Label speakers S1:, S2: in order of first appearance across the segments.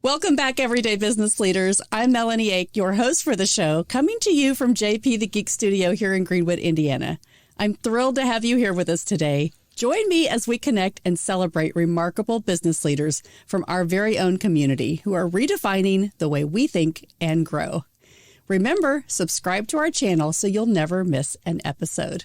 S1: Welcome back, everyday business leaders. I'm Melahni Ake, your host for the show, coming to you from JP the Geek Studio here in Greenwood, Indiana. I'm thrilled to have you here with us today. Join me as we connect and celebrate remarkable business leaders from our very own community who are redefining the way we think and grow. Remember, subscribe to our channel so you'll never miss an episode.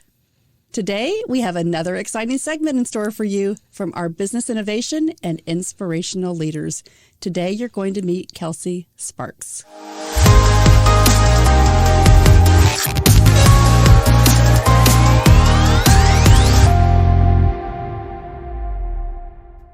S1: Today, we have another exciting segment in store for you from our business innovation and inspirational leaders. Today, you're going to meet Kelsie Sparks.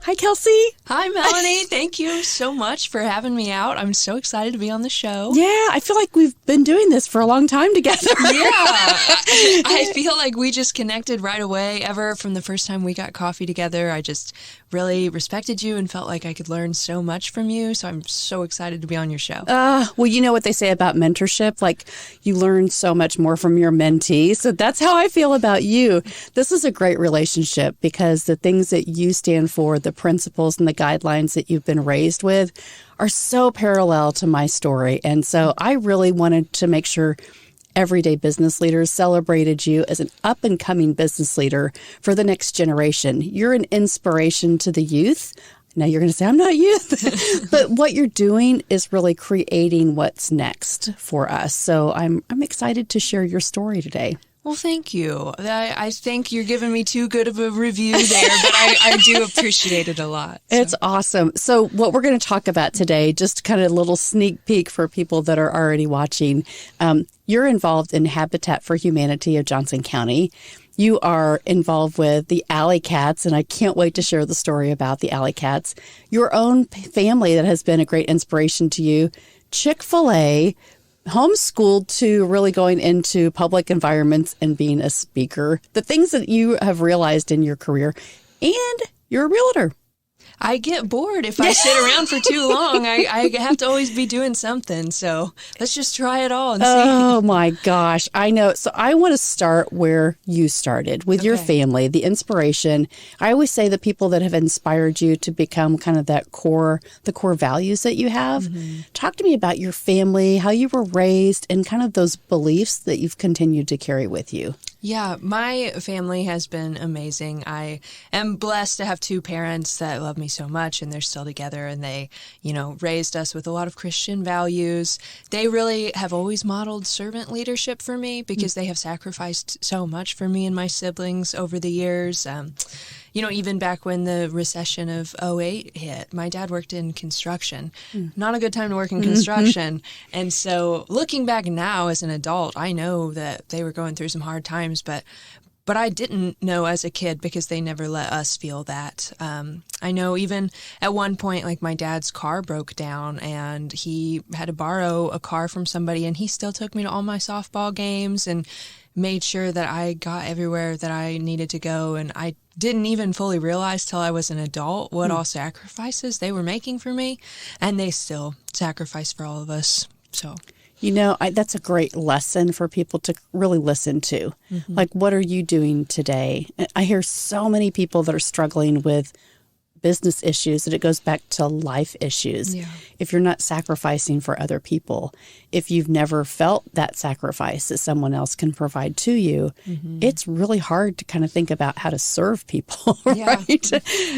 S1: Hi, Kelsie.
S2: Hi, Melahni. Thank you so much for having me out. I'm so excited to be on the show.
S1: Yeah, I feel like we've been doing this for a long time together.
S2: Yeah. I feel like we just connected right away. Ever from the first time we got coffee together, I just really respected you and felt like I could learn so much from you. So I'm so excited to be on your show.
S1: Well, you know what they say about mentorship? Like, you learn so much more from your mentee. So that's how I feel about you. This is a great relationship because the things that you stand for, the principles and the guidelines that you've been raised with are so parallel to my story. And so I really wanted to make sure everyday business leaders celebrated you as an up-and-coming business leader for the next generation. You're an inspiration to the youth. Now you're going to say, I'm not youth. But what you're doing is really creating what's next for us. So I'm excited to share your story today.
S2: Well, thank you. I think you're giving me too good of a review there, but I do appreciate it a lot. So.
S1: It's awesome. So what we're going to talk about today, just kind of a little sneak peek for people that are already watching. You're involved in Habitat for Humanity of Johnson County. You are involved with the Alley Cats, and I can't wait to share the story about the Alley Cats. Your own family that has been a great inspiration to you. Chick-fil-A, homeschooled to really going into public environments and being a speaker, the things that you have realized in your career, and you're a realtor.
S2: I get bored if I sit around for too long. I have to always be doing something. So let's just try it all and see.
S1: Oh, my gosh. I know. So I want to start where you started with your family, the inspiration. I always say the people that have inspired you to become kind of the core values that you have. Mm-hmm. Talk to me about your family, how you were raised, and kind of those beliefs that you've continued to carry with you.
S2: Yeah, my family has been amazing. I am blessed to have two parents that love me so much, and they're still together, and they, raised us with a lot of Christian values. They really have always modeled servant leadership for me because they have sacrificed so much for me and my siblings over the years. Even back when the recession of '08 hit, my dad worked in construction. Not a good time to work in construction. And so looking back now as an adult, I know that they were going through some hard times, but I didn't know as a kid because they never let us feel that. I know even at one point, like my dad's car broke down and he had to borrow a car from somebody, and he still took me to all my softball games and made sure that I got everywhere that I needed to go. And I didn't even fully realize till I was an adult what all sacrifices they were making for me. And they still sacrifice for all of us. So,
S1: that's a great lesson for people to really listen to. Mm-hmm. Like, what are you doing today? I hear so many people that are struggling with business issues that it goes back to life issues. Yeah. If you're not sacrificing for other people, if you've never felt that sacrifice that someone else can provide to you, it's really hard to kind of think about how to serve people, right?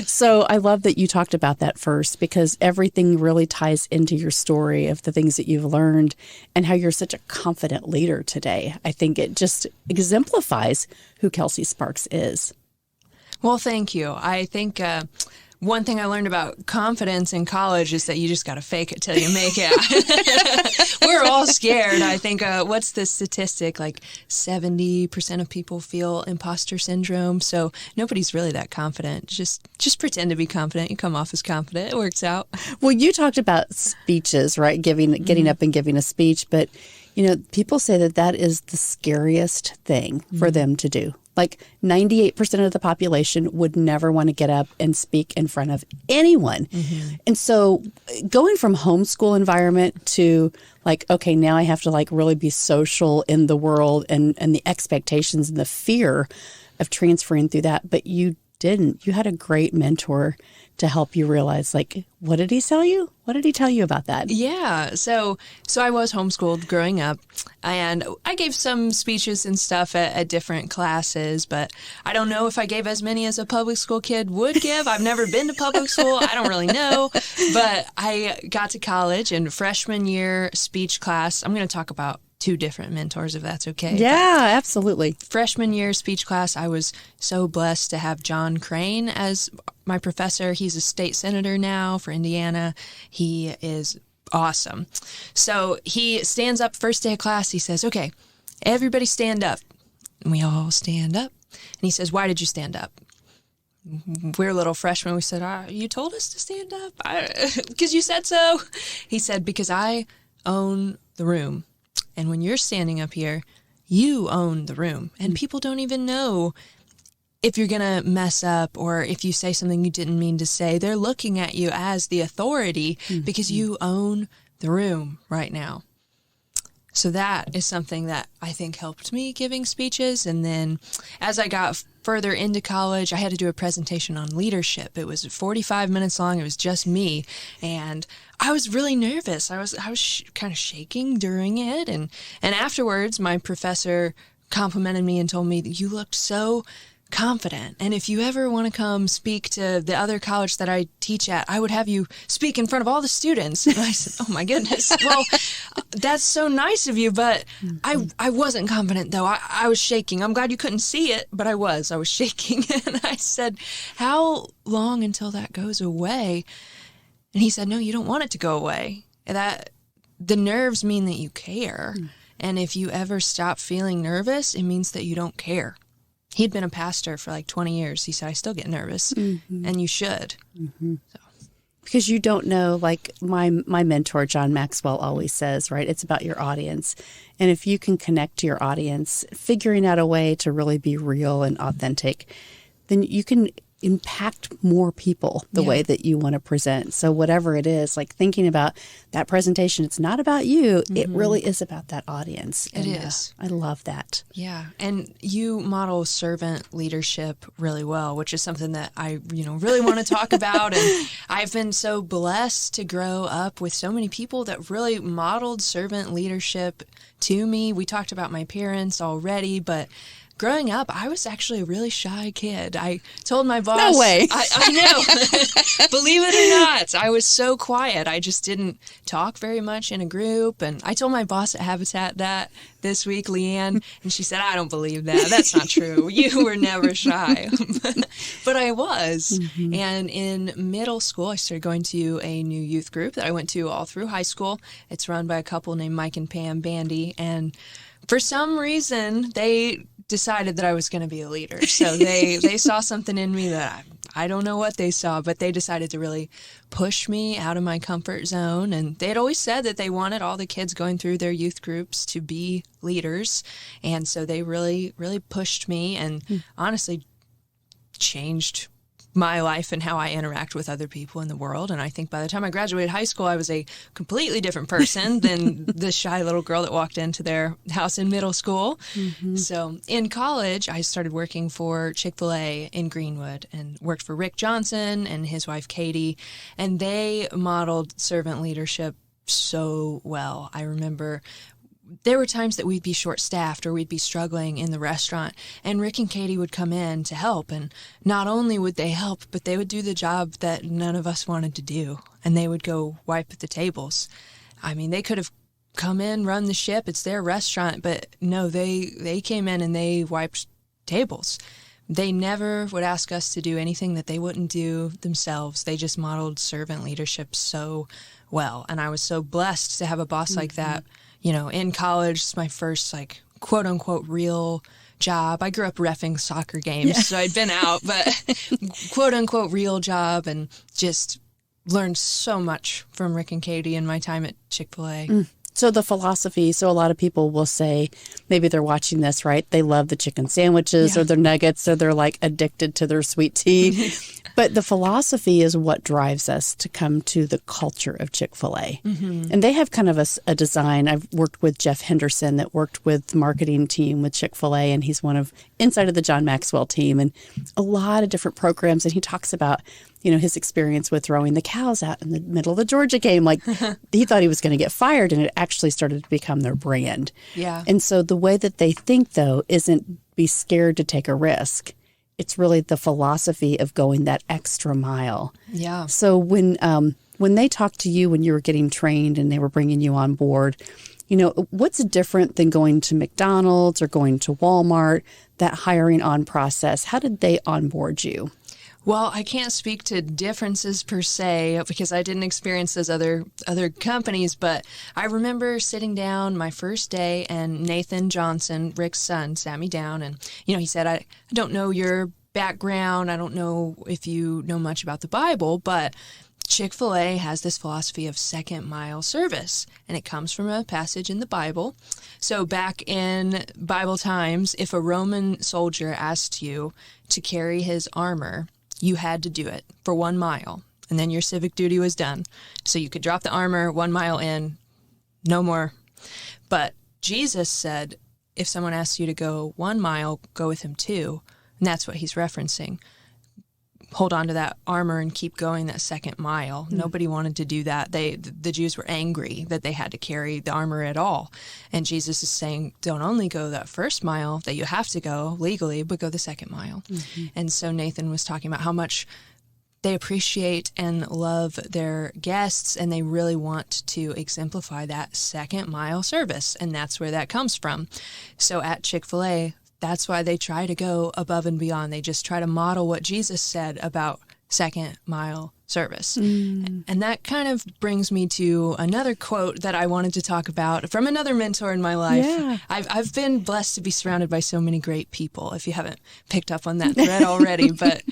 S1: So I love that you talked about that first, because everything really ties into your story of the things that you've learned and how you're such a confident leader today. I think it just exemplifies who Kelsie Sparks is.
S2: Well, thank you. I think one thing I learned about confidence in college is that you just got to fake it till you make it. We're all scared. I think, what's the statistic? Like 70% of people feel imposter syndrome. So nobody's really that confident. Just pretend to be confident. You come off as confident. It works out.
S1: Well, you talked about speeches, right? Getting up and giving a speech. But, people say that is the scariest thing for them to do. Like 98% of the population would never want to get up and speak in front of anyone. Mm-hmm. And so going from homeschool environment to like, okay, now I have to like really be social in the world and the expectations and the fear of transferring through that. But you didn't, you had a great mentor to help you realize, like, what did he tell you? What did he tell you about that?
S2: Yeah. So I was homeschooled growing up, and I gave some speeches and stuff at different classes, but I don't know if I gave as many as a public school kid would give. I've never been to public school. I don't really know. But I got to college, and freshman year speech class, I'm going to talk about two different mentors, if that's okay.
S1: Yeah, absolutely.
S2: Freshman year speech class, I was so blessed to have John Crane as my professor. He's a state senator now for Indiana. He is awesome. So he stands up first day of class. He says, okay, everybody stand up. And we all stand up. And he says, why did you stand up? We're little freshmen. We said, you told us to stand up? Because you said so. He said, because I own the room. And when you're standing up here, you own the room. And people don't even know if you're going to mess up or if you say something you didn't mean to say. They're looking at you as the authority because you own the room right now. So that is something that I think helped me giving speeches. And then as I got further into college, I had to do a presentation on leadership. It was 45 minutes long. It was just me. And I was really nervous. I was kind of shaking during it. And afterwards, my professor complimented me and told me that you looked so confident. And if you ever want to come speak to the other college that I teach at, I would have you speak in front of all the students. And I said, oh my goodness. Well, that's so nice of you. But I wasn't confident though. I was shaking. I'm glad you couldn't see it, but I was shaking. And I said, how long until that goes away? And he said, no, you don't want it to go away. That the nerves mean that you care. And if you ever stop feeling nervous, it means that you don't care. He'd been a pastor for like 20 years. He said, I still get nervous, and you should. So.
S1: Because you don't know, like my mentor, John Maxwell, always says, right, it's about your audience. And if you can connect to your audience, figuring out a way to really be real and authentic, then you can impact more people the way that you want to present. So whatever it is, like thinking about that presentation, it's not about you. It really is about that audience.
S2: It is.
S1: I love that.
S2: Yeah. And you model servant leadership really well, which is something that I, really want to talk about. And I've been so blessed to grow up with so many people that really modeled servant leadership to me. We talked about my parents already, but growing up, I was actually a really shy kid. I told my boss...
S1: No way.
S2: I know. Believe it or not, I was so quiet. I just didn't talk very much in a group. And I told my boss at Habitat that this week, Leanne, and she said, I don't believe that. That's not true. You were never shy. But I was. And in middle school, I started going to a new youth group that I went to all through high school. It's run by a couple named Mike and Pam Bandy. And for some reason, they decided that I was going to be a leader. So they saw something in me that I don't know what they saw, but they decided to really push me out of my comfort zone. And they had always said that they wanted all the kids going through their youth groups to be leaders. And so they really, really pushed me and honestly changed my life and how I interact with other people in the world. And I think by the time I graduated high school, I was a completely different person than the shy little girl that walked into their house in middle school. So in college, I started working for Chick-fil-A in Greenwood and worked for Rick Johnson and his wife, Katie. And they modeled servant leadership so well. I remember there were times that we'd be short-staffed or we'd be struggling in the restaurant, and Rick and Katie would come in to help. And not only would they help, but they would do the job that none of us wanted to do, and they would go wipe the tables. I mean, they could have come in, run the ship. It's their restaurant, but no, they came in and they wiped tables. They never would ask us to do anything that they wouldn't do themselves. They just modeled servant leadership so well, and I was so blessed to have a boss like that. In college, it's my first, quote unquote, real job. I grew up reffing soccer games, so I'd been out, but quote unquote, real job, and just learned so much from Rick and Katie in my time at Chick-fil-A.
S1: So the philosophy, so a lot of people will say, maybe they're watching this, right? They love the chicken sandwiches or their nuggets, or they're like addicted to their sweet tea. But the philosophy is what drives us to come to the culture of Chick-fil-A. And they have kind of a design. I've worked with Jeff Henderson that worked with the marketing team with Chick-fil-A, and he's one of inside of the John Maxwell team, and a lot of different programs. And he talks about, his experience with throwing the cows out in the middle of the Georgia game. Like he thought he was going to get fired, and it actually started to become their brand. Yeah. And so the way that they think, though, isn't be scared to take a risk. It's really the philosophy of going that extra mile. Yeah. So when they talked to you when you were getting trained and they were bringing you on board, what's different than going to McDonald's or going to Walmart, that hiring on process? How did they onboard you?
S2: Well, I can't speak to differences per se because I didn't experience those other companies, but I remember sitting down my first day and Nathan Johnson, Rick's son, sat me down and, he said, I don't know your background. I don't know if you know much about the Bible, but Chick-fil-A has this philosophy of second mile service, and it comes from a passage in the Bible. So back in Bible times, if a Roman soldier asked you to carry his armor, you had to do it for 1 mile, and then your civic duty was done. So you could drop the armor 1 mile in, no more. But Jesus said, if someone asks you to go 1 mile, go with him 2. And that's what he's referencing. Hold on to that armor and keep going that second mile. Nobody wanted to do that. The Jews were angry that they had to carry the armor at all. And Jesus is saying, don't only go that first mile that you have to go legally, but go the second mile. And so Nathan was talking about how much they appreciate and love their guests, and they really want to exemplify that second mile service. And that's where that comes from. So at Chick-fil-A, that's why they try to go above and beyond. They just try to model what Jesus said about second mile service. And that kind of brings me to another quote that I wanted to talk about from another mentor in my life. Yeah. I've been blessed to be surrounded by so many great people, if you haven't picked up on that thread already. But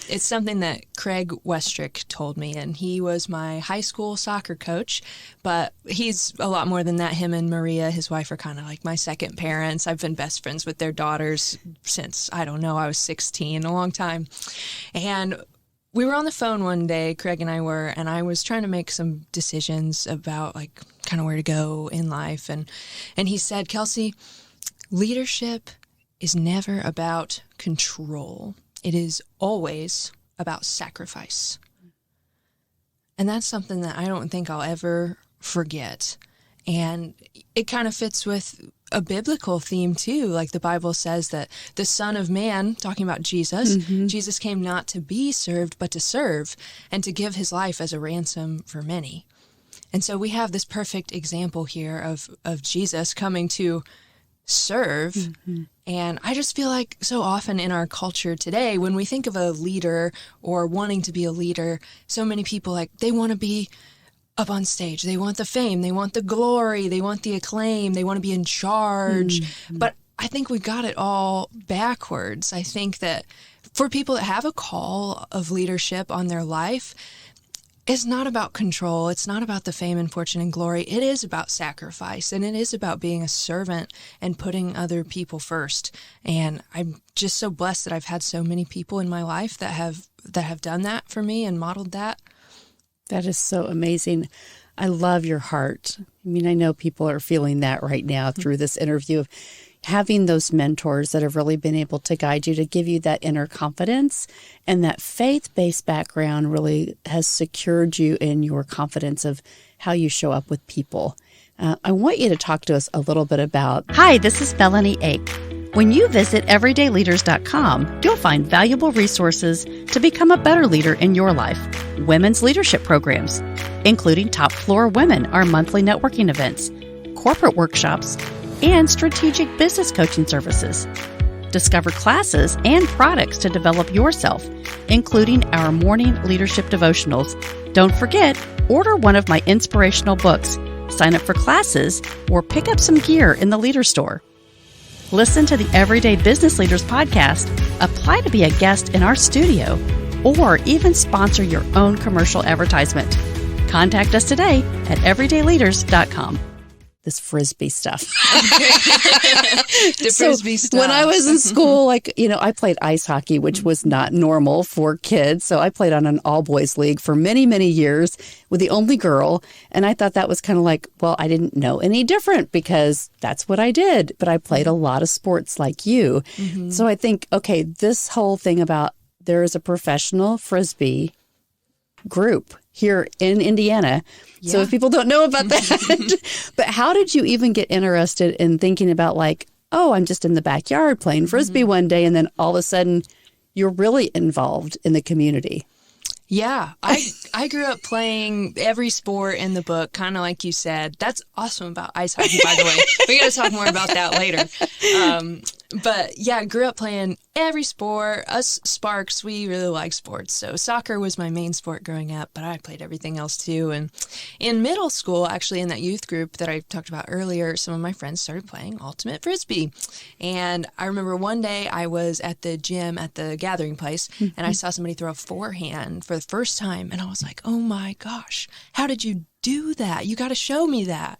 S2: it's something that Craig Westrick told me, and he was my high school soccer coach, but he's a lot more than that. Him and Maria, his wife, are kind of like my second parents. I've been best friends with their daughters since, I was 16, a long time. And we were on the phone one day, Craig and I were, and I was trying to make some decisions about kind of where to go in life. And he said, Kelsie, leadership is never about control. It is always about sacrifice. And that's something that I don't think I'll ever forget. And it kind of fits with a biblical theme too. Like the Bible says that the Son of Man, talking about Jesus, Jesus came not to be served, but to serve and to give his life as a ransom for many. And so we have this perfect example here of Jesus coming to serve. And I just feel like so often in our culture today, when we think of a leader or wanting to be a leader, so many people they want to be up on stage. They want the fame. They want the glory. They want the acclaim. They want to be in charge. But I think we got it all backwards. I think that for people that have a call of leadership on their life, it's not about control. It's not about the fame and fortune and glory. It is about sacrifice, and it is about being a servant and putting other people first. And I'm just so blessed that I've had so many people in my life that have done that for me and modeled that.
S1: That is so amazing. I love your heart. I mean, I know people are feeling that right now through this interview of having those mentors that have really been able to guide you, to give you that inner confidence, and that faith-based background really has secured you in your confidence of how you show up with people. I want you to talk to us a little bit about... Hi, this is Melahni Ake. When you visit everydayleaders.com, you'll find valuable resources to become a better leader in your life. Women's leadership programs, including Top Floor Women, our monthly networking events, corporate workshops, and strategic business coaching services. Discover classes and products to develop yourself, including our morning leadership devotionals. Don't forget, order one of my inspirational books, sign up for classes, or pick up some gear in the Leader Store. Listen to the Everyday Business Leaders podcast, apply to be a guest in our studio, or even sponsor your own commercial advertisement. Contact us today at everydayleaders.com. this Frisbee stuff.
S2: The Frisbee stuff.
S1: When I was in school, I played ice hockey, which was not normal for kids. So I played on an all-boys league for many, many years with the only girl. And I thought that was kind of like, well, I didn't know any different because that's what I did. But I played a lot of sports like you. Mm-hmm. So I think, okay, this whole thing about there is a professional Frisbee group here in Indiana. Yeah. So if people don't know about that, but how did you even get interested in thinking about I'm just in the backyard playing Frisbee one day, and then all of a sudden you're really involved in the community?
S2: Yeah, I grew up playing every sport in the book, kind of like you said. That's awesome about ice hockey, by the way. We got to talk more about that later. But yeah, I grew up playing every sport. Us Sparks, we really like sports. So soccer was my main sport growing up, but I played everything else too. And in middle school, actually in that youth group that I talked about earlier, some of my friends started playing ultimate Frisbee. And I remember one day I was at the gym at the gathering place, and I saw somebody throw a forehand for the first time. And I was like, oh my gosh, how did you do that? You got to show me that.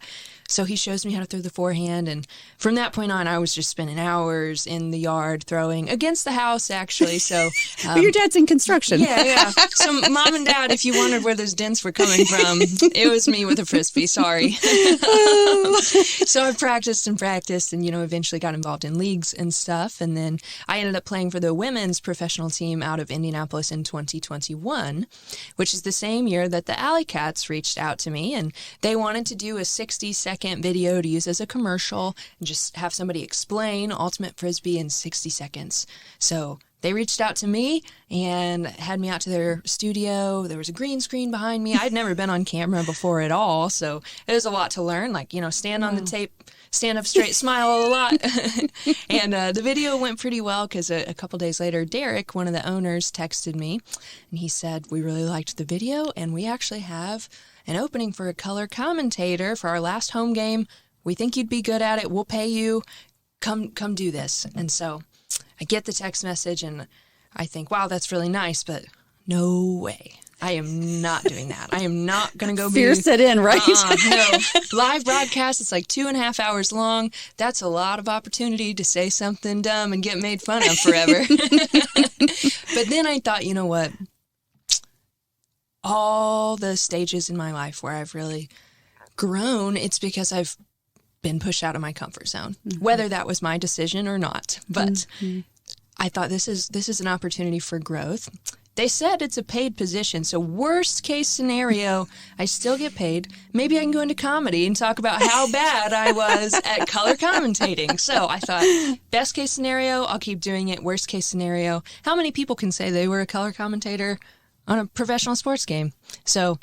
S2: So he shows me how to throw the forehand. And from that point on, I was just spending hours in the yard throwing against the house, actually. So
S1: your dad's in construction.
S2: Yeah. So Mom and Dad, if you wondered where those dents were coming from, it was me with a Frisbee. Sorry. So I practiced and eventually got involved in leagues and stuff. And then I ended up playing for the women's professional team out of Indianapolis in 2021, which is the same year that the Alley Cats reached out to me. And they wanted to do a 60-second video to use as a commercial and just have somebody explain ultimate Frisbee in 60 seconds. So they reached out to me and had me out to their studio. There was a green screen behind me. I'd never been on camera before at all, so it was a lot to learn. Stand on the tape, stand up straight, smile a lot. And the video went pretty well because a couple days later, Derek, one of the owners, texted me, and he said, we really liked the video, and we actually have an opening for a color commentator for our last home game. We think you'd be good at it. We'll pay you. Come do this. And so I get the text message and I think, wow, that's really nice, but no way. I am not doing that. I am not going to go
S1: Fear set in, right?
S2: No. Live broadcast, it's like 2.5 hours long. That's a lot of opportunity to say something dumb and get made fun of forever. But then I thought, you know what? All the stages in my life where I've really grown, it's because I've been pushed out of my comfort zone, whether that was my decision or not. But I thought this is an opportunity for growth. They said it's a paid position, so worst case scenario, I still get paid. Maybe I can go into comedy and talk about how bad I was at color commentating. So I thought, best case scenario, I'll keep doing it. Worst case scenario, how many people can say they were a color commentator on a professional sports game? So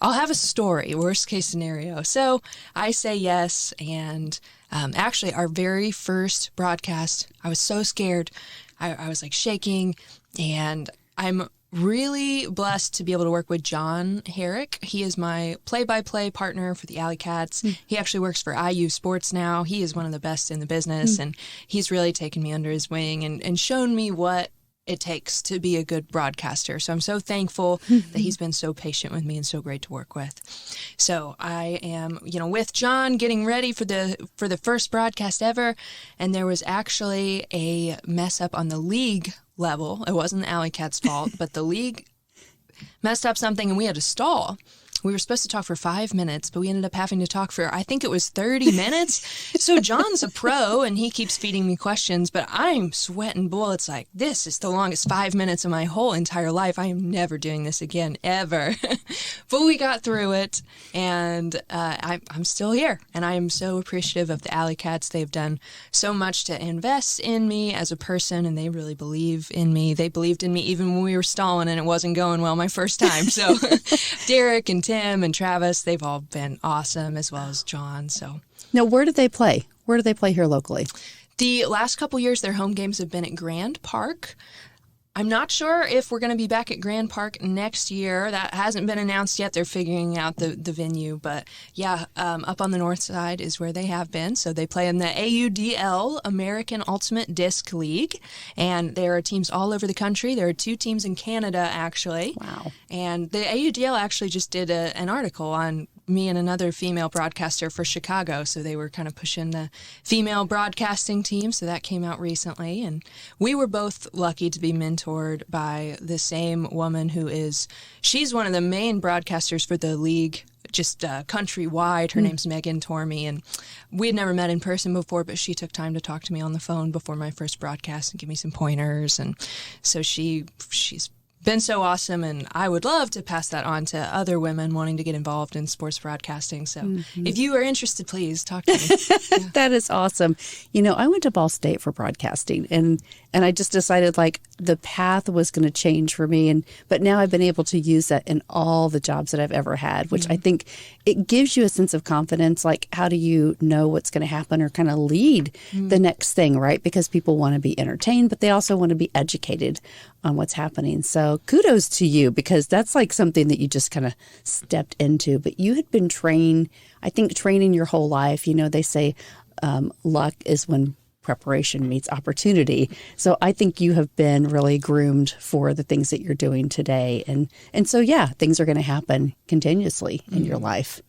S2: I'll have a story, worst case scenario. So I say yes, and actually our very first broadcast, I was so scared. I was shaking, and I'm really blessed to be able to work with John Herrick. He is my play-by-play partner for the Alley Cats. He actually works for IU Sports now. He is one of the best in the business, and he's really taken me under his wing and shown me what it takes to be a good broadcaster. So I'm so thankful that he's been so patient with me and so great to work with. So I am, with John getting ready for the first broadcast ever, and there was actually a mess up on the league level. It wasn't the Alley Cats' fault, but the league messed up something and we had to stall. We were supposed to talk for 5 minutes, but we ended up having to talk for, I think it was 30 minutes. So John's a pro, and he keeps feeding me questions, but I'm sweating bullets like, this is the longest 5 minutes of my whole entire life. I am never doing this again, ever. But we got through it, and I'm still here, and I am so appreciative of the Alley Cats. They've done so much to invest in me as a person, and they really believe in me. They believed in me even when we were stalling and it wasn't going well my first time. So Derek and Tim and Travis, they've all been awesome, as well as John. So
S1: now, where do they play? Where do they play here locally?
S2: The last couple years, their home games have been at Grand Park. I'm not sure if we're going to be back at Grand Park next year. That hasn't been announced yet. They're figuring out the venue. But yeah, up on the north side is where they have been. So they play in the AUDL, American Ultimate Disc League. And there are teams all over the country. There are 2 teams in Canada, actually.
S1: Wow.
S2: And the AUDL actually just did an article on me and another female broadcaster for Chicago. So they were kind of pushing the female broadcasting team. So that came out recently. And we were both lucky to be mentored by the same woman she's one of the main broadcasters for the league, just countrywide. Her name's Megan Tormey, and we had never met in person before, but she took time to talk to me on the phone before my first broadcast and give me some pointers. And so she's been so awesome, and I would love to pass that on to other women wanting to get involved in sports broadcasting. So if you are interested, please talk to me. Yeah.
S1: That is awesome. I went to Ball State for broadcasting, and I just decided like the path was going to change for me. But now I've been able to use that in all the jobs that I've ever had, which I think it gives you a sense of confidence. Like, how do you know what's going to happen or kind of lead the next thing, right? Because people want to be entertained, but they also want to be educated on what's happening. So kudos to you, because that's like something that you just kind of stepped into. But you had been training your whole life. They say luck is when preparation meets opportunity. So I think you have been really groomed for the things that you're doing today. And so, yeah, things are going to happen continuously in your life.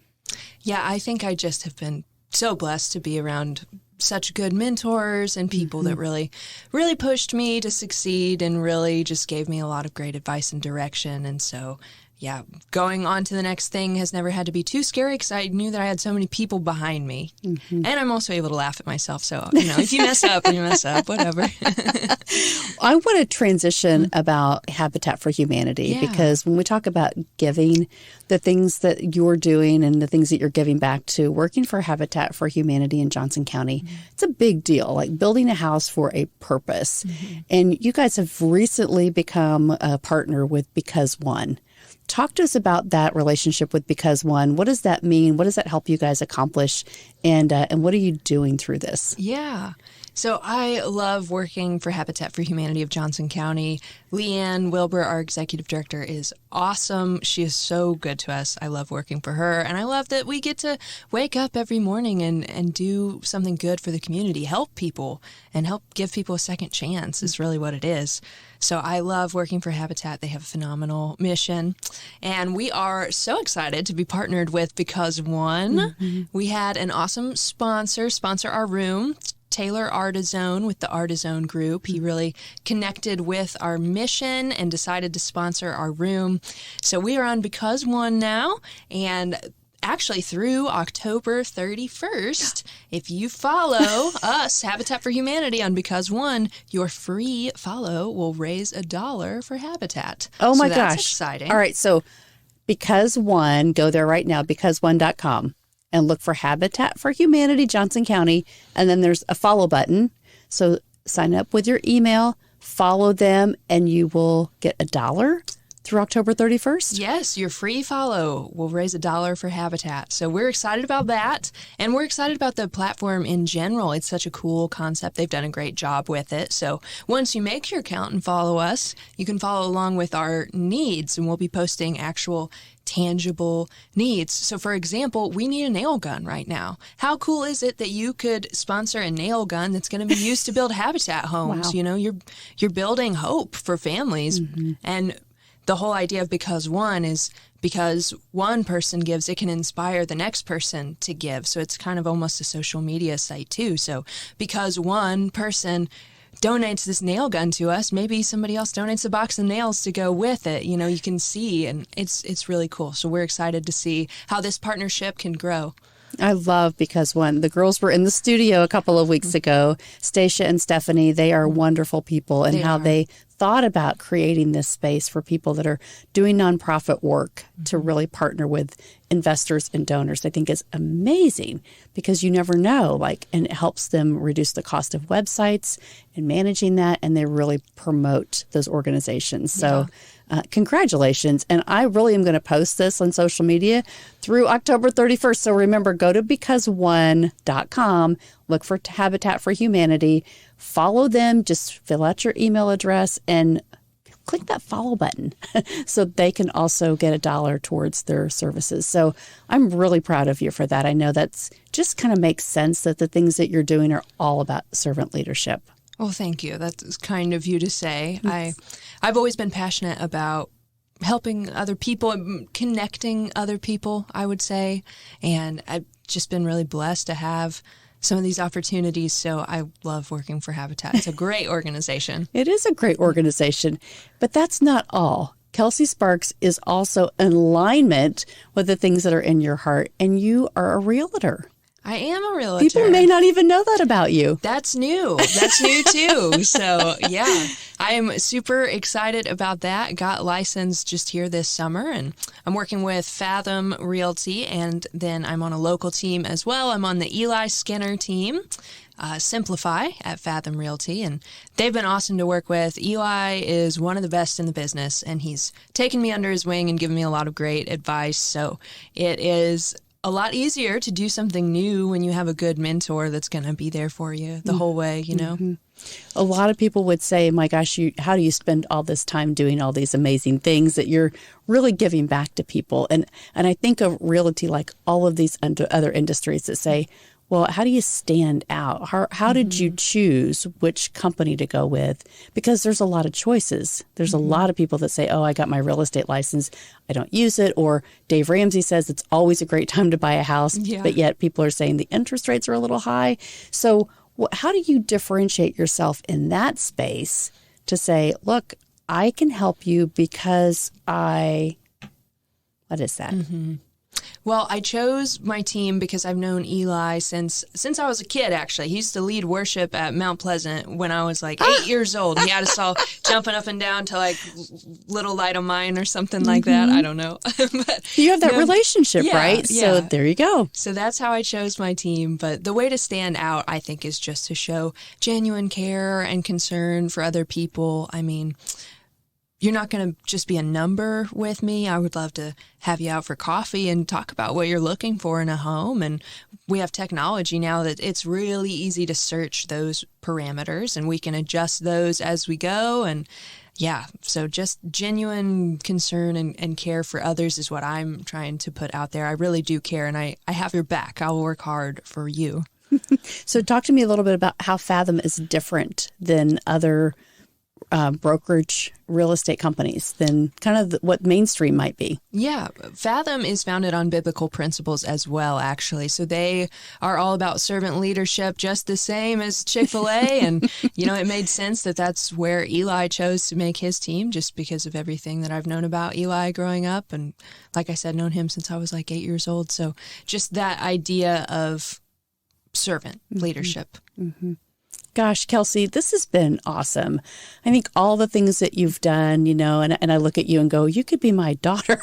S2: Yeah, I think I just have been so blessed to be around such good mentors and people that really, really pushed me to succeed and really just gave me a lot of great advice and direction. And so, yeah, going on to the next thing has never had to be too scary because I knew that I had so many people behind me. And I'm also able to laugh at myself. So, if you mess up, you mess up, whatever.
S1: I want to transition about Habitat for Humanity, because when we talk about giving, the things that you're doing and the things that you're giving back to working for Habitat for Humanity in Johnson County, it's a big deal, like building a house for a purpose. And you guys have recently become a partner with Because One. Talk to us about that relationship with Because One. What does that mean? What does that help you guys accomplish? And what are you doing through this?
S2: Yeah. So I love working for Habitat for Humanity of Johnson County. Leanne Wilbur, our executive director, is awesome. She is so good to us. I love working for her. And I love that we get to wake up every morning and do something good for the community, help people, and help give people a second chance is really what it is. So I love working for Habitat. They have a phenomenal mission. And we are so excited to be partnered with Because One. We had an awesome sponsor our room, Taylor Artizone with the Artizone Group. He really connected with our mission and decided to sponsor our room. So we are on Because One now, and actually through October 31st, if you follow us, Habitat for Humanity, on Because One, your free follow will raise $1 for Habitat.
S1: Oh my
S2: gosh.
S1: That's exciting. All right, so Because One, go there right now, becauseone.com. and look for Habitat for Humanity, Johnson County, and then there's a follow button. So sign up with your email, follow them, and you will get $1 through October 31st?
S2: Yes, your free follow will raise $1 for Habitat. So we're excited about that, and we're excited about the platform in general. It's such a cool concept. They've done a great job with it. So once you make your account and follow us, you can follow along with our needs, and we'll be posting actual tangible needs. So for example, we need a nail gun right now. How cool is it that you could sponsor a nail gun that's going to be used to build habitat homes?
S1: Wow.
S2: You're building hope for families. And the whole idea of Because One is because one person gives, it can inspire the next person to give. So it's kind of almost a social media site too. So because one person donates this nail gun to us, maybe somebody else donates a box of nails to go with it. You can see, and it's really cool. So we're excited to see how this partnership can grow.
S1: I love Because One. The girls were in the studio a couple of weeks ago. Stacia and Stephanie, they are wonderful people, and they thought about creating this space for people that are doing nonprofit work to really partner with investors and donors. I think is amazing because you never know, and it helps them reduce the cost of websites and managing that, and they really promote those organizations. So congratulations. And I really am going to post this on social media through October 31st. So remember, go to becauseone.com, look for Habitat for Humanity, follow them, just fill out your email address and click that follow button so they can also get $1 towards their services. So I'm really proud of you for that. I know that's just kind of makes sense that the things that you're doing are all about servant leadership.
S2: Well, thank you. That's kind of you to say. I've always been passionate about helping other people, connecting other people, I would say. And I've just been really blessed to have some of these opportunities. So I love working for Habitat. It's a great organization.
S1: It is a great organization, but that's not all. Kelsie Sparks is also in alignment with the things that are in your heart, and you are a realtor.
S2: I am a realtor.
S1: People may not even know that about you.
S2: That's new. That's new too. So yeah, I am super excited about that. Got licensed just here this summer, and I'm working with Fathom Realty, and then I'm on a local team as well. I'm on the Eli Skinner team. Simplify at Fathom Realty, and they've been awesome to work with. Eli is one of the best in the business, and he's taken me under his wing and given me a lot of great advice. So it is a lot easier to do something new when you have a good mentor that's going to be there for you the whole way, you know? Mm-hmm.
S1: A lot of people would say, my gosh, how do you spend all this time doing all these amazing things that you're really giving back to people? And I think of realty like all of these other industries that say, well, how do you stand out? How did you choose which company to go with? Because there's a lot of choices. There's a lot of people that say, oh, I got my real estate license, I don't use it. Or Dave Ramsey says it's always a great time to buy a house, but yet people are saying the interest rates are a little high. So how do you differentiate yourself in that space to say, look, I can help you because what is that? Mm-hmm.
S2: Well, I chose my team because I've known Eli since I was a kid, actually. He used to lead worship at Mount Pleasant when I was like 8 years old. He had us all jumping up and down to like Little Light of Mine or something like that. I don't know. But
S1: you have that relationship, right? So there you go.
S2: So that's how I chose my team. But the way to stand out, I think, is just to show genuine care and concern for other people. I mean, you're not going to just be a number with me. I would love to have you out for coffee and talk about what you're looking for in a home. And we have technology now that it's really easy to search those parameters, and we can adjust those as we go. And yeah, so just genuine concern and care for others is what I'm trying to put out there. I really do care, and I have your back. I'll work hard for you.
S1: So talk to me a little bit about how Fathom is different than other brokerage real estate companies than kind of what mainstream might be.
S2: Yeah, Fathom is founded on biblical principles as well, actually. So they are all about servant leadership, just the same as Chick-fil-A. And, you know, it made sense that that's where Eli chose to make his team, just because of everything that I've known about Eli growing up. And like I said, known him since I was like 8 years old. So just that idea of servant leadership. Mm-hmm.
S1: Gosh, Kelsie, this has been awesome. I think all the things that you've done, you know, and I look at you and go, you could be my daughter.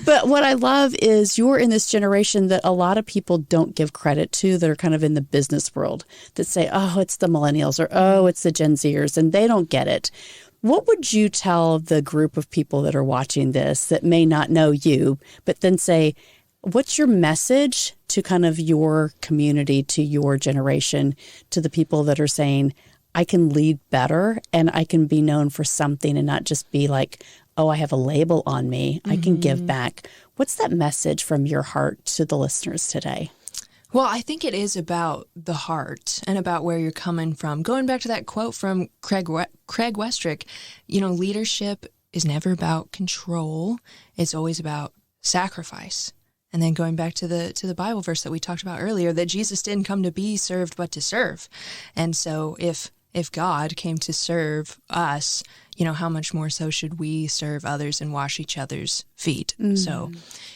S1: But what I love is you're in this generation that a lot of people don't give credit to, that are kind of in the business world, that say, oh, it's the millennials, or oh, it's the Gen Zers, and they don't get it. What would you tell the group of people that are watching this that may not know you, but then say, what's your message to kind of your community, to your generation, to the people that are saying, I can lead better and I can be known for something and not just be like, oh, I have a label on me. I can give back. What's that message from your heart to the listeners today?
S2: Well, I think it is about the heart and about where you're coming from. Going back to that quote from Craig Westrick, you know, leadership is never about control. It's always about sacrifice. And then going back to the Bible verse that we talked about earlier, that Jesus didn't come to be served, but to serve. And so if God came to serve us, you know, how much more so should we serve others and wash each other's feet? So,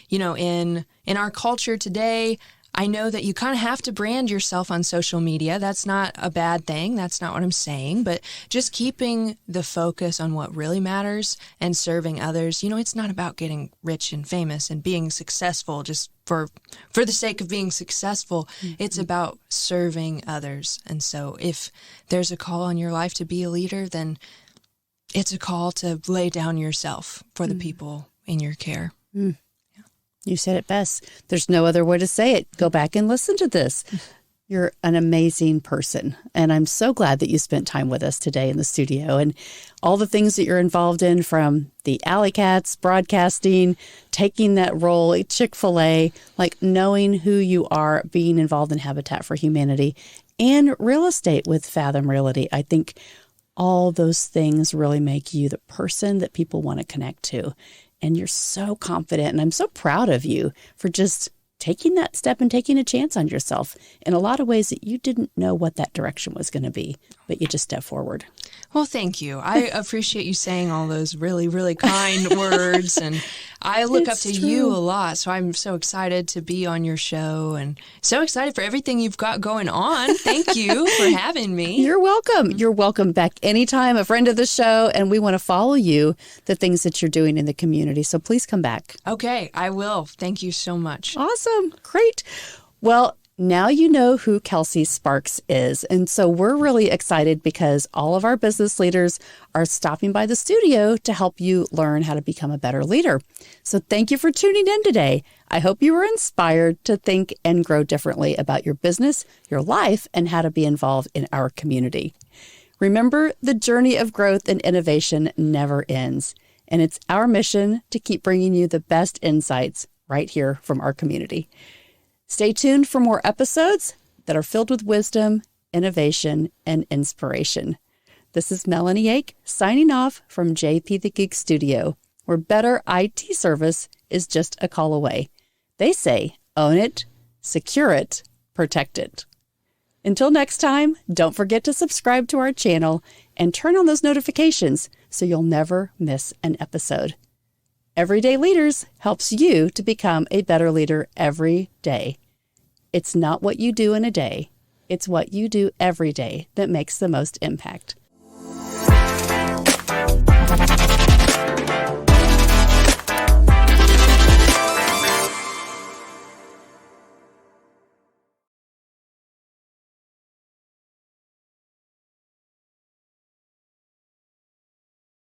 S2: you know, in our culture today, I know that you kind of have to brand yourself on social media. That's not a bad thing. That's not what I'm saying. But just keeping the focus on what really matters and serving others. You know, it's not about getting rich and famous and being successful just for the sake of being successful. It's about serving others. And so if there's a call on your life to be a leader, then it's a call to lay down yourself for the people in your care.
S1: You said it best. There's no other way to say it. Go back and listen to this. You're an amazing person. And I'm so glad that you spent time with us today in the studio, and all the things that you're involved in, from the Alley Cats, broadcasting, taking that role at Chick-fil-A, like knowing who you are, being involved in Habitat for Humanity, and real estate with Fathom Realty. I think all those things really make you the person that people want to connect to. And you're so confident. And I'm so proud of you for just taking that step and taking a chance on yourself in a lot of ways that you didn't know what that direction was going to be, but you just stepped forward.
S2: Well, thank you. I appreciate you saying all those really, really kind words. And I look up to you a lot. So I'm so excited to be on your show and so excited for everything you've got going on. Thank you for having me.
S1: You're welcome. You're welcome back anytime, a friend of the show. And we want to follow you, the things that you're doing in the community. So please come back.
S2: Okay, I will. Thank you so much.
S1: Awesome. Great. Well, now you know who Kelsie Sparks is. And so we're really excited because all of our business leaders are stopping by the studio to help you learn how to become a better leader. So thank you for tuning in today. I hope you were inspired to think and grow differently about your business, your life, and how to be involved in our community. Remember, the journey of growth and innovation never ends. And it's our mission to keep bringing you the best insights right here from our community. Stay tuned for more episodes that are filled with wisdom, innovation, and inspiration. This is Melahni Ake signing off from JP the Geek Studio, where better IT service is just a call away. They say, own it, secure it, protect it. Until next time, don't forget to subscribe to our channel and turn on those notifications so you'll never miss an episode. Everyday Leaders helps you to become a better leader every day. It's not what you do in a day. It's what you do every day that makes the most impact.